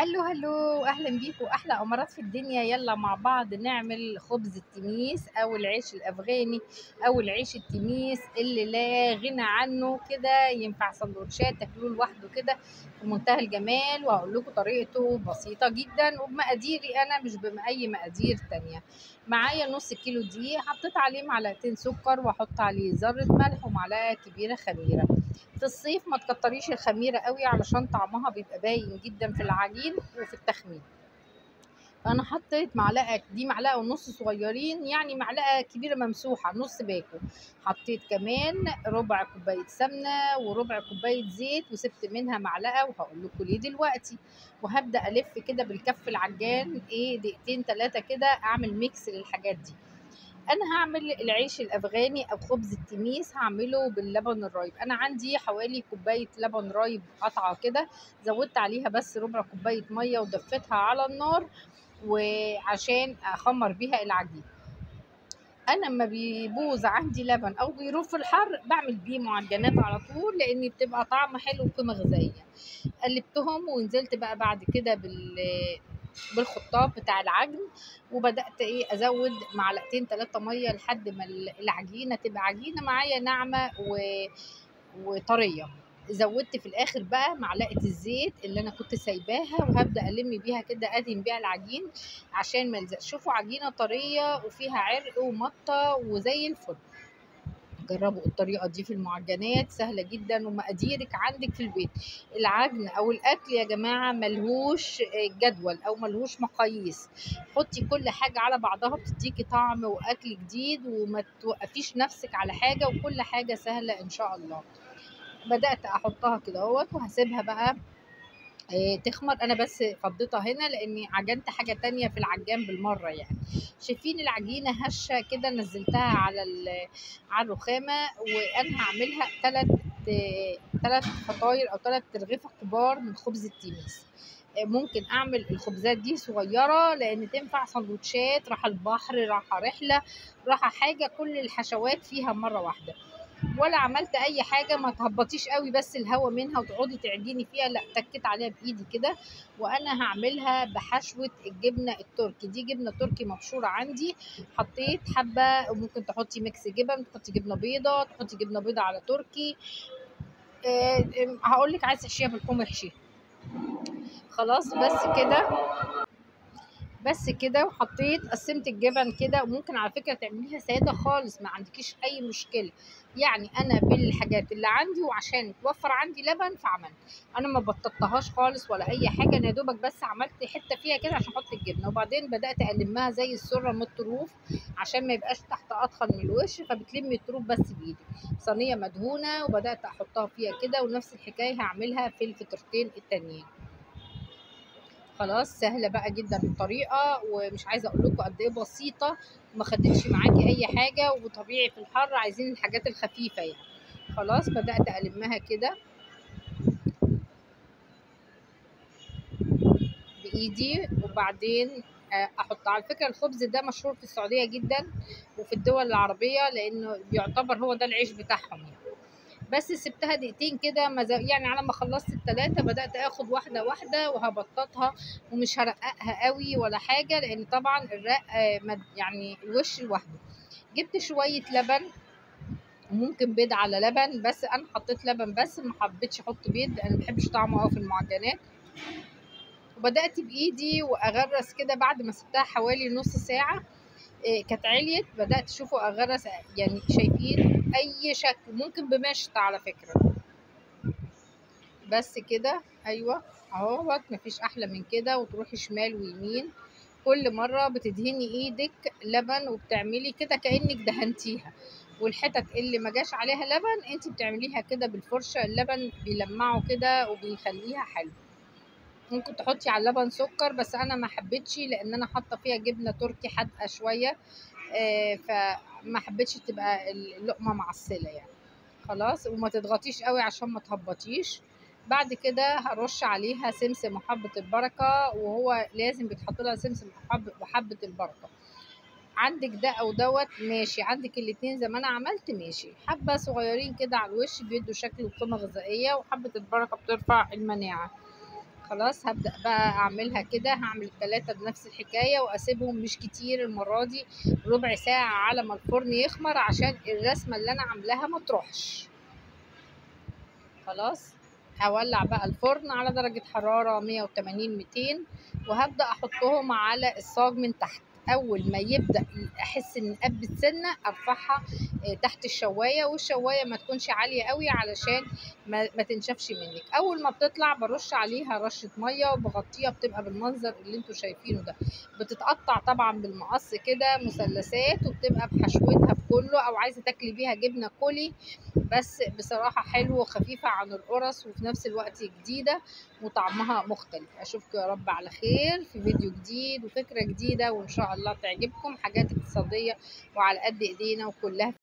هلو هلو، اهلا بيكم احلى امارات في الدنيا. يلا مع بعض نعمل خبز التميس او العيش الافغاني او العيش التميس اللي لا غنى عنه. كده ينفع سندوتشات تاكلوه لوحده كده في منتهى الجمال. وهقول لكم طريقته بسيطه جدا وبمقاديري انا، مش باي مقادير تانية. معايا نص كيلو دقيق، حطيت عليه معلقتين سكر واحط عليه ذره ملح ومعلقه كبيره خميره. في الصيف ما تكتريش الخميره قوي علشان طعمها بيبقى باين جدا في العجين وفي التخمير. فانا حطيت معلقه، دي معلقه ونص صغيرين، يعني معلقه كبيره ممسوحه نص باكو. حطيت كمان ربع كوبايه سمنه وربع كوبايه زيت وسبت منها معلقه، وهقول لكم ليه دلوقتي. وهبدا الف كده بالكف العجان دقيقتين 3 كده، اعمل ميكس للحاجات دي. انا هعمل العيش الافغاني او خبز التميس، هعمله باللبن الرايب. انا عندي حوالي كوبايه لبن رايب قطعه كده، زودت عليها بس ربع كوبايه ميه ودفتها على النار وعشان اخمر بيها العجين. انا لما بيبوظ عندي لبن او بيروح في الحر بعمل بيه معجنات على طول، لان بتبقى طعم حلو وقيمه غذائيه. قلبتهم ونزلت بقى بعد كده بالخطاف بتاع العجن، وبدات ازود معلقتين 3 ميه لحد ما العجينه تبقى عجينه معايا ناعمه وطريه. زودت في الاخر بقى معلقه الزيت اللي انا كنت سايباها، وهبدا الم بيها كده ادهن بيها العجين عشان ما يلزقش. شوفوا عجينه طريه وفيها عرق ومطه وزي الفل. جربوا الطريقه دي في المعجنات، سهله جدا ومقاديرك عندك في البيت. العجن او الاكل يا جماعه ملهوش جدول او ملهوش مقاييس. حطي كل حاجه على بعضها بتديكي طعم واكل جديد، وما توقفيش نفسك على حاجه، وكل حاجه سهله ان شاء الله. بدات احطها كده اهوت وهسيبها بقى تخمر. انا بس فضيتها هنا لاني عجنت حاجه تانية في العجان بالمره يعني. شايفين العجينه هشه كده، نزلتها على الرخامه. وانا هعملها ثلاث فطاير او 3 ترغيفه كبار من خبز التيميس. ممكن اعمل الخبزات دي صغيره لان تنفع سندوتشات، راح البحر، راح رحله، راح حاجه، كل الحشوات فيها مره واحده. ولا عملت اي حاجه، ما تهبطيش قوي بس الهوا منها وتقعدي تعجني فيها، لا تكيت عليها بايدي كده. وانا هعملها بحشوه الجبنه التركي. دي جبنه تركي مبشوره عندي، حطيت حبه. وممكن تحطي ميكس جبن، تحطي جبنه بيضه، تحطي جبنه بيضه على تركي. هقول لك عايزه تحشيها بالحمص احشيها. خلاص بس كده. وحطيت قسمت الجبن كده. وممكن على فكره تعمليها ساده خالص، ما عندكيش اي مشكله. يعني انا بالحاجات اللي عندي وعشان توفر عندي لبن فعملت. انا ما بططتهاش خالص ولا اي حاجه، انا يا دوبك بس عملت حته فيها كده عشان احط الجبنه، وبعدين بدات المها زي السره من الطروف عشان ما يبقاش تحت ادخن من الوش، فبتلمي الطروف بس بايدك. صينيه مدهونه وبدات احطها فيها كده، ونفس الحكايه هعملها في الفطرتين التانيين. خلاص سهله بقى جدا الطريقه، ومش عايزه اقول لكم قد ايه بسيطه، ما خدتش معاكي اي حاجه، وطبيعي في الحر عايزين الحاجات الخفيفه يعني. خلاص بدات المها كده بايدي، وبعدين احط. على فكره الخبز ده مشهور في السعوديه جدا وفي الدول العربيه، لانه بيعتبر هو ده العيش بتاعهم يعني. بس سبتها دقيقتين كده، يعني على ما خلصت ال3 بدأت اخد واحدة واحدة وهبططها. ومش هرققها قوي ولا حاجة، لان طبعا الرق يعني الوش لوحده. جبت شوية لبن، وممكن بيض على لبن، بس انا حطيت لبن بس، ما حبيتش احط بيض، انا ما بحبش طعمه قوي في المعجنات. وبدأت بايدي واغرس كده بعد ما سبتها حوالي نص ساعة. كانت عليت، بدأت اشوفه اغرس يعني. شايفين اي شكل، ممكن بمشط على فكرة. بس كده ايوه اهوت، مفيش احلى من كده. وتروحي شمال ويمين، كل مره بتدهني ايدك لبن وبتعملي كده كانك دهنتيها. والحتت اللي ما جاش عليها لبن انت بتعمليها كده بالفرشه، اللبن بيلمعه كده وبيخليها حلو. ممكن تحطي على اللبن سكر، بس انا ما حبيتش لان انا حاطه فيها جبنه تركي حادقه شويه. فما حبيتش تبقى اللقمه معسله يعني. خلاص، وما تضغطيش قوي عشان ما تهبطيش. بعد كده هرش عليها سمسم وحبة البركة، وهو لازم بيتحط لها سمسم وحبة البركة. عندك ده او دوت ماشي، عندك الاتنين زي ما انا عملت ماشي. حبة صغيرين كده على الوش بيدوا شكل وقيمة غذائية، وحبة البركة بترفع المناعة. خلاص هبدأ بقى اعملها كده، هعمل التلاتة بنفس الحكاية واسيبهم مش كتير المرة دي، ربع ساعة على ما الفرن يخمر عشان الرسمة اللي انا عاملاها ما تروحش. خلاص هولع بقى الفرن على درجة حرارة 180 200، وهبدأ احطهم على الصاج من تحت. اول ما يبدأ احس ان قبت سنة ارفعها تحت الشواية، والشواية ما تكونش عالية قوي علشان ما تنشفش منك. اول ما بتطلع برش عليها رشة مية وبغطيها، بتبقى بالمنظر اللي انتوا شايفينه ده. بتتقطع طبعا بالمقص كده مثلثات، وبتبقى بحشوتها بكله، او عايزة تاكلي بيها جبنة كلي. بس بصراحة حلوة وخفيفة عن القرص، وفي نفس الوقت جديدة وطعمها مختلف. أشوفكم يا رب على خير في فيديو جديد وفكرة جديدة، وإن شاء الله تعجبكم حاجات اقتصادية وعلى قد إيدينا وكلها